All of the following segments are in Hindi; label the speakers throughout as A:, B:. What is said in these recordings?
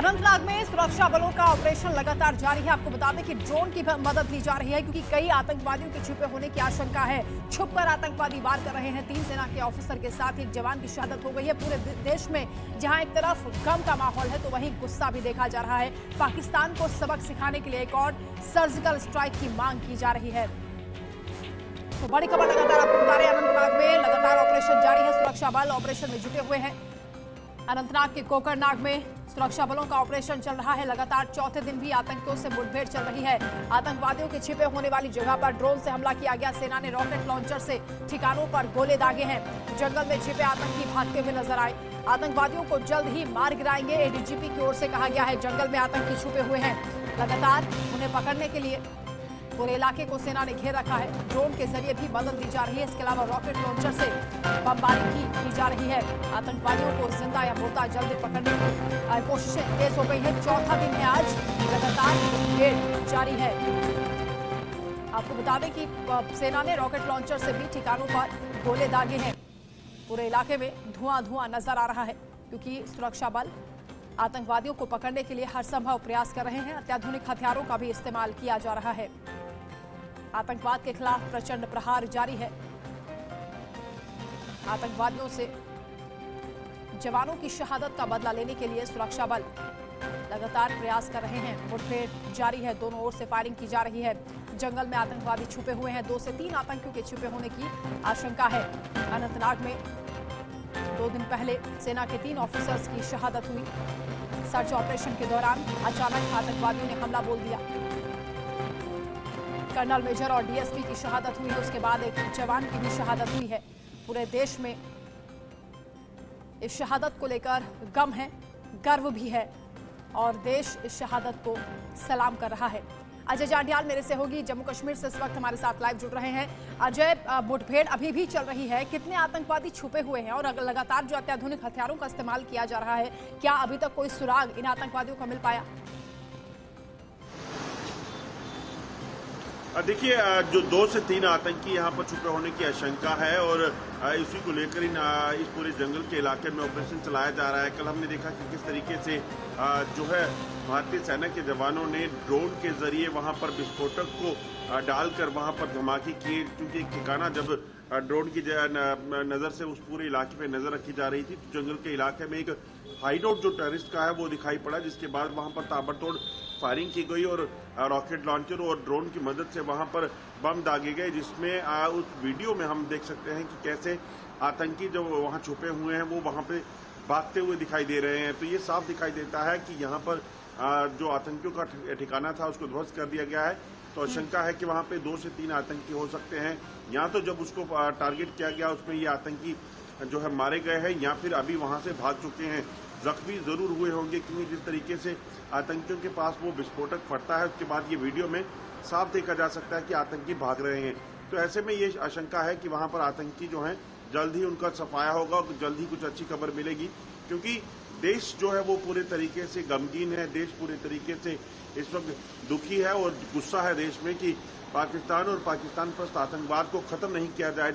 A: अनंतनाग में सुरक्षा बलों का ऑपरेशन लगातार जारी है। आपको बता दें कि ड्रोन की मदद ली जा रही है क्योंकि कई आतंकवादियों के छुपे होने की आशंका है। छुपकर आतंकवादी वार कर रहे हैं। 3 सेना के ऑफिसर के साथ एक जवान की शहादत हो गई है। पूरे देश में जहां एक तरफ गम का माहौल है तो वहीं गुस्सा भी देखा जा रहा है। पाकिस्तान को सबक सिखाने के लिए एक और सर्जिकल स्ट्राइक की मांग की जा रही है। तो बड़ी खबर लगातार आपको बता रहे हैं, अनंतनाग में लगातार ऑपरेशन जारी है। सुरक्षा बल ऑपरेशन में जुटे हुए हैं। अनंतनाग के कोकरनाग में सुरक्षा बलों का ऑपरेशन चल रहा है। लगातार चौथे दिन भी आतंकियों से मुठभेड़ चल रही है। आतंकवादियों के छिपे होने वाली जगह पर ड्रोन से हमला किया गया। सेना ने रॉकेट लॉन्चर से ठिकानों पर गोले दागे हैं। जंगल में छिपे आतंकी भागते हुए नजर आए। आतंकवादियों को जल्द ही मार गिराएंगे, एडीजीपी की ओर से कहा गया है। जंगल में आतंकी छुपे हुए हैं। लगातार उन्हें पकड़ने के लिए पूरे इलाके को सेना ने घेर रखा है। ड्रोन के जरिए भी मदद दी जा रही है। इसके अलावा रॉकेट लॉन्चर से बमबारी की जा रही है। आतंकवादियों को जिंदा या मुर्दा जल्दी पकड़ने की कोशिशें तेज हो गई है। चौथा दिन है आज, लगातार मुठभेड़ जारी है। आपको बता दें कि सेना ने रॉकेट लॉन्चर से भी ठिकानों पर गोले दागे हैं। पूरे इलाके में धुआं नजर आ रहा है क्योंकि सुरक्षा बल आतंकवादियों को पकड़ने के लिए हर संभव प्रयास कर रहे हैं। अत्याधुनिक हथियारों का भी इस्तेमाल किया जा रहा है। आतंकवाद के खिलाफ प्रचंड प्रहार जारी है। आतंकवादियों से जवानों की शहादत का बदला लेने के लिए सुरक्षा बल लगातार प्रयास कर रहे हैं। मुठभेड़ जारी है, दोनों ओर से फायरिंग की जा रही है। जंगल में आतंकवादी छुपे हुए हैं। 2 से 3 आतंकियों के छुपे होने की आशंका है। अनंतनाग में 2 दिन पहले सेना के 3 ऑफिसर्स की शहादत हुई। सर्च ऑपरेशन के दौरान अचानक आतंकवादियों ने हमला बोल दिया। कर्नल मेजर और डीएसपी की शहादत हुई है। उसके बाद एक जवान की भी शहादत हुई है। पूरे देश में इस शहादत को लेकर गम है, गर्व भी है और देश इस शहादत को सलाम कर रहा है। अजय जांडियाल मेरे से होगी जम्मू कश्मीर से इस वक्त हमारे साथ लाइव जुड़ रहे हैं। अजय, मुठभेड़ अभी भी चल रही है, कितने आतंकवादी छुपे हुए हैं और लगातार जो अत्याधुनिक हथियारों का इस्तेमाल किया जा रहा है, क्या अभी तक कोई सुराग इन आतंकवादियों का मिल पाया?
B: देखिए, जो 2 से 3 आतंकी यहाँ पर छुपे होने की आशंका है और इसी को लेकर इस पूरे जंगल के इलाके में ऑपरेशन चलाया जा रहा है। कल हमने देखा कि किस तरीके से जो है भारतीय सेना के जवानों ने ड्रोन के जरिए वहां पर विस्फोटक को डालकर वहां पर धमाके किए, क्योंकि एक ठिकाना जब ड्रोन की नजर से उस पूरे इलाके पे नजर रखी जा रही थी तो जंगल के इलाके में एक हाइडआउट जो टेररिस्ट का है वो दिखाई पड़ा, जिसके बाद वहां पर ताबड़तोड़ फायरिंग की गई और रॉकेट लॉन्चर और ड्रोन की मदद से वहां पर बम दागे गए, जिसमें उस वीडियो में हम देख सकते हैं कि कैसे आतंकी जो वहां छुपे हुए हैं वो वहां पे भागते हुए दिखाई दे रहे हैं। तो ये साफ दिखाई देता है कि यहाँ पर जो आतंकियों का ठिकाना था उसको ध्वस्त कर दिया गया है। तो आशंका है कि वहां पे 2 से 3 आतंकी हो सकते हैं। या तो जब उसको टारगेट किया गया उसमें ये आतंकी जो है मारे गए हैं या फिर अभी वहां से भाग चुके हैं। जख्मी जरूर हुए होंगे क्योंकि जिस तरीके से आतंकियों के पास वो विस्फोटक फटता है उसके बाद ये वीडियो में साफ देखा जा सकता है कि आतंकी भाग रहे हैं। तो ऐसे में ये आशंका है कि वहां पर आतंकी जो हैं जल्द ही उनका सफाया होगा और जल्द ही कुछ अच्छी खबर मिलेगी, क्योंकि देश जो है वो पूरे तरीके से गमगीन है। देश पूरे तरीके से इस वक्त दुखी है और गुस्सा है देश में कि पाकिस्तान और पाकिस्तान पर आतंकवाद को खत्म नहीं किया जाए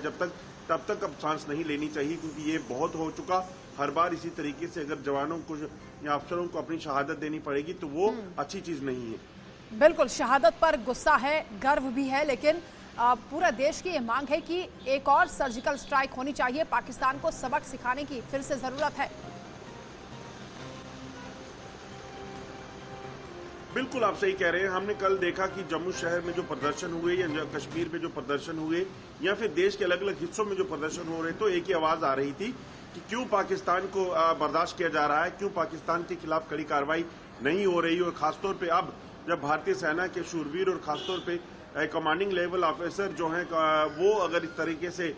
B: तब तक अब सांस नहीं लेनी चाहिए, क्योंकि ये बहुत हो चुका। हर बार इसी तरीके से अगर जवानों को या अफसरों को अपनी शहादत देनी पड़ेगी तो वो अच्छी चीज नहीं है।
A: बिल्कुल, शहादत पर गुस्सा है, गर्व भी है, लेकिन पूरा देश की ये मांग है कि एक और सर्जिकल स्ट्राइक होनी चाहिए। पाकिस्तान को सबक सिखाने की फिर से जरूरत है।
B: बिल्कुल, आप सही कह रहे हैं। हमने कल देखा कि जम्मू शहर में जो प्रदर्शन हुए या कश्मीर में जो प्रदर्शन हुए या फिर देश के अलग अलग हिस्सों में जो प्रदर्शन हो रहे, तो एक ही आवाज आ रही थी कि क्यों पाकिस्तान को बर्दाश्त किया जा रहा है, क्यों पाकिस्तान के खिलाफ कड़ी कार्रवाई नहीं हो रही। और खासतौर पे अब जब भारतीय सेना के शूरवीर और खासतौर पे कमांडिंग लेवल ऑफिसर जो हैं वो अगर इस तरीके से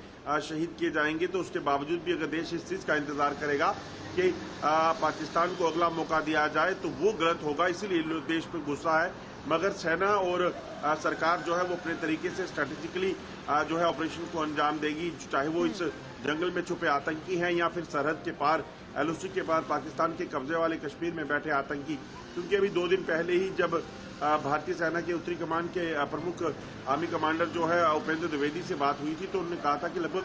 B: शहीद किए जाएंगे तो उसके बावजूद भी अगर देश इस चीज का इंतजार करेगा कि पाकिस्तान को अगला मौका दिया जाए तो वो गलत होगा। इसीलिए देश पे गुस्सा है। मगर सेना और सरकार जो है वो अपने तरीके से स्ट्रेटेजिकली जो है ऑपरेशन को अंजाम देगी, चाहे वो इस जंगल में छुपे आतंकी हैं या फिर सरहद के पार एलओसी के पार पाकिस्तान के कब्जे वाले कश्मीर में बैठे आतंकी। क्योंकि अभी 2 दिन पहले ही जब भारतीय सेना के उत्तरी कमान के प्रमुख आर्मी कमांडर जो है उपेंद्र द्विवेदी से बात हुई थी तो उन्होंने कहा था कि लगभग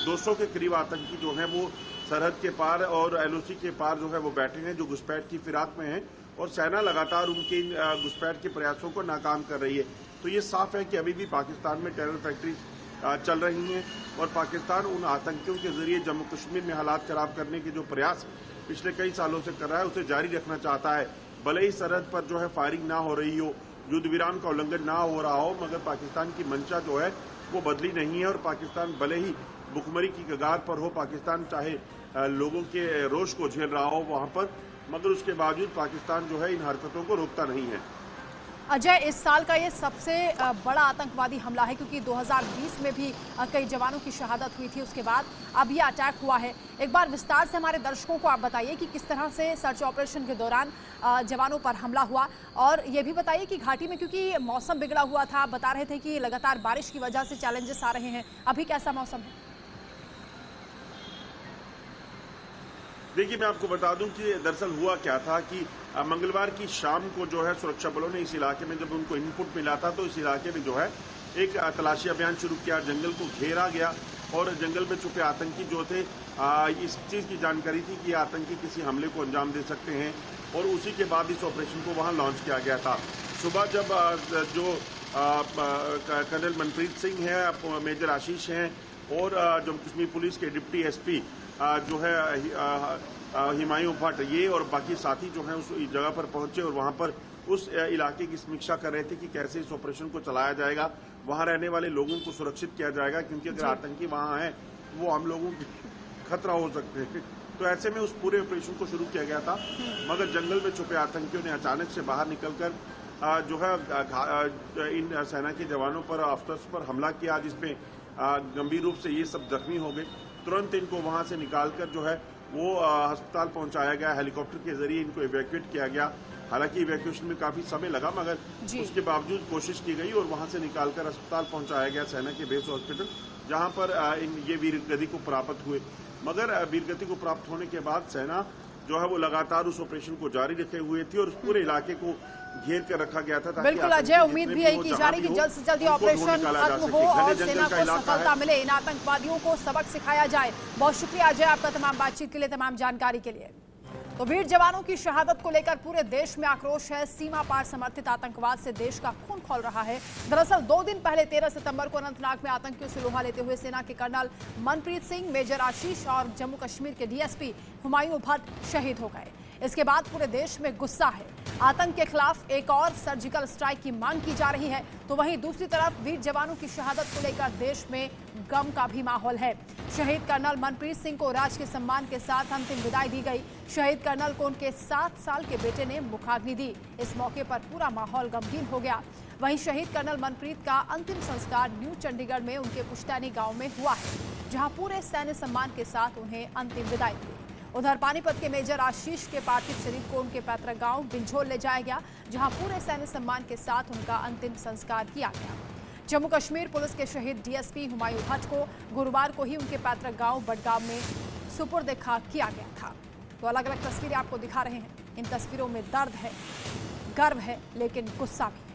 B: 200 के करीब आतंकी जो हैं वो सरहद के पार और एलओसी के पार जो है वो बैठे हैं, जो घुसपैठ की फिराक में हैं और सेना लगातार उनके घुसपैठ के प्रयासों को नाकाम कर रही है। तो ये साफ है कि अभी भी पाकिस्तान में टेरर फैक्ट्री चल रही हैं और पाकिस्तान उन आतंकियों के जरिए जम्मू कश्मीर में हालात खराब करने के जो प्रयास पिछले कई सालों से कर रहा है उसे जारी रखना चाहता है। भले ही सरहद पर जो है फायरिंग ना हो रही हो, युद्ध विराम का उल्लंघन ना हो रहा हो, मगर पाकिस्तान की मंशा जो है वो बदली नहीं है। और पाकिस्तान भले ही भुखमरी की कगार पर हो, पाकिस्तान चाहे लोगों के रोष को झेल रहा हो वहां पर, मगर उसके बावजूद पाकिस्तान जो है इन हरकतों को रोकता नहीं है।
A: अजय, इस साल का ये सबसे बड़ा आतंकवादी हमला है, क्योंकि 2020 में भी कई जवानों की शहादत हुई थी, उसके बाद अब ये अटैक हुआ है। एक बार विस्तार से हमारे दर्शकों को आप बताइए कि किस तरह से सर्च ऑपरेशन के दौरान जवानों पर हमला हुआ, और ये भी बताइए कि घाटी में क्योंकि मौसम बिगड़ा हुआ था, बता रहे थे कि लगातार बारिश की वजह से चैलेंजेस आ रहे हैं, अभी कैसा मौसम है?
B: देखिए, मैं आपको बता दूं कि दरअसल हुआ क्या था कि मंगलवार की शाम को जो है सुरक्षा बलों ने इस इलाके में जब उनको इनपुट मिला था तो इस इलाके में जो है एक तलाशी अभियान शुरू किया। जंगल को घेरा गया और जंगल में छुपे आतंकी जो थे, इस चीज़ की जानकारी थी कि आतंकी किसी हमले को अंजाम दे सकते हैं और उसी के बाद इस ऑपरेशन को वहाँ लॉन्च किया गया था। सुबह जब जो कर्नल मनप्रीत सिंह है, मेजर आशीष हैं और जम्मू कश्मीर पुलिस के डिप्टी एसपी जो है हिमायू भट्ट, ये और बाकी साथी जो हैं उस जगह पर पहुंचे और वहां पर उस इलाके की समीक्षा कर रहे थे कि कैसे इस ऑपरेशन को चलाया जाएगा, वहां रहने वाले लोगों को सुरक्षित किया जाएगा, क्योंकि अगर आतंकी वहां हैं वो हम लोगों को खतरा हो सकते हैं। तो ऐसे में उस पूरे ऑपरेशन को शुरू किया गया था, मगर जंगल में छुपे आतंकियों ने अचानक से बाहर निकलकर जो है इन सेना के जवानों पर, अफसर्स पर हमला किया, जिसमें गंभीर रूप से ये सब जख्मी हो गए। तुरंत इनको वहां से निकालकर जो है वो अस्पताल पहुंचाया गया, हेलीकॉप्टर के जरिए इनको इवैक्यूएट किया गया। हालांकि इवैक्यूएशन में काफी समय लगा, मगर उसके बावजूद कोशिश की गई और वहां से निकालकर अस्पताल पहुंचाया गया, सेना के बेस हॉस्पिटल, जहां पर ये वीर गति को प्राप्त हुए। मगर वीर गति को प्राप्त होने के बाद सेना जो है वो लगातार उस ऑपरेशन को जारी रखे हुए थी और पूरे इलाके को घेर कर रखा गया था।
A: बिल्कुल अजय, उम्मीद भी यही की जा रही कि जल्द से जल्द ऑपरेशन खत्म हो और सेना को सफलता मिले, इन आतंकवादियों को सबक सिखाया जाए। बहुत शुक्रिया अजय आपका तमाम बातचीत के लिए, तमाम जानकारी के लिए। तो वीर जवानों की शहादत को लेकर पूरे देश में आक्रोश है। सीमा पार समर्थित आतंकवाद से देश का खून खौल रहा है। दरअसल 2 दिन पहले 13 सितंबर को अनंतनाग में आतंकियों से लोहा लेते हुए सेना के कर्नल मनप्रीत सिंह, मेजर आशीष और जम्मू कश्मीर के डीएसपी हुमायूं भट्ट शहीद हो गए। इसके बाद पूरे देश में गुस्सा है। आतंक के खिलाफ एक और सर्जिकल स्ट्राइक की मांग की जा रही है, तो वहीं दूसरी तरफ वीर जवानों की शहादत को लेकर देश में गम का भी माहौल है। शहीद कर्नल मनप्रीत सिंह को राजकीय सम्मान के साथ अंतिम विदाई दी गई। शहीद कर्नल को उनके 7 साल के बेटे ने मुखाग्नि दी। इस मौके पर पूरा माहौल गमगीन हो गया। वहीं शहीद कर्नल मनप्रीत का अंतिम संस्कार न्यू चंडीगढ़ में उनके पुश्तैनी गांव में हुआ है, जहां पूरे सैन्य सम्मान के साथ उन्हें अंतिम विदाई दी। उधर पानीपत के मेजर आशीष के पार्थिव शरीर को उनके पैतृक गांव बिंझोल ले जाया गया, जहां पूरे सैन्य सम्मान के साथ उनका अंतिम संस्कार किया गया। जम्मू कश्मीर पुलिस के शहीद डीएसपी हुमायूं भट्ट को गुरुवार को ही उनके पैतृक गांव बडगाम में सुपुर्द खाक किया गया था। तो अलग अलग तस्वीरें आपको दिखा रहे हैं। इन तस्वीरों में दर्द है, गर्व है, लेकिन गुस्सा भी।